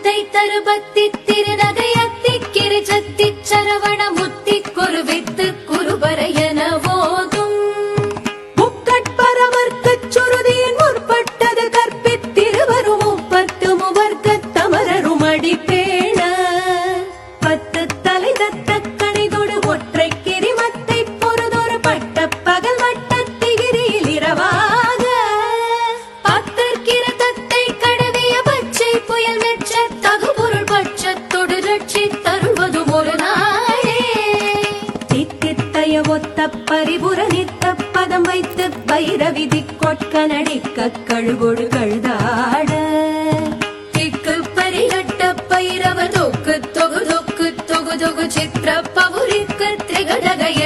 முத்தை தருபத்தி திருநகையத்தி கிரிஜத்தி சரவண முத்தி குருவித்து குருபரையன போதும் முக்கட்பரமர்க்கச் சுருதியின் முற்பட்டது கற்பித்திருவரும் முப்பத்து முவர்க்கத் தமரரும் அடிப்பேண பத்து தலை தத்த கணிதொடு ஒற்றை கிரிமத்தை பொறுதொரு பட்ட பகல் வட்டத்திகிரியில் இரவாக பத்தற்கிற தத்தை கடவிய பச்சை புயல் மெச்ச தகுபொருள் பட்சத்தொடு ரட்சி தருவதும் ஒரு நாளே தித்தித்தைய ஒத்த பரிபுர நித்த பதம் வைத்து பைரவிதி கொட்க நடிக்க கழுகொடு கழுதாட திக்கு பரிகட்ட பைரவ தொக்கு தொகு தொகு தொகு தொகு சித்திர பவுரிக்கு திரிகடகைய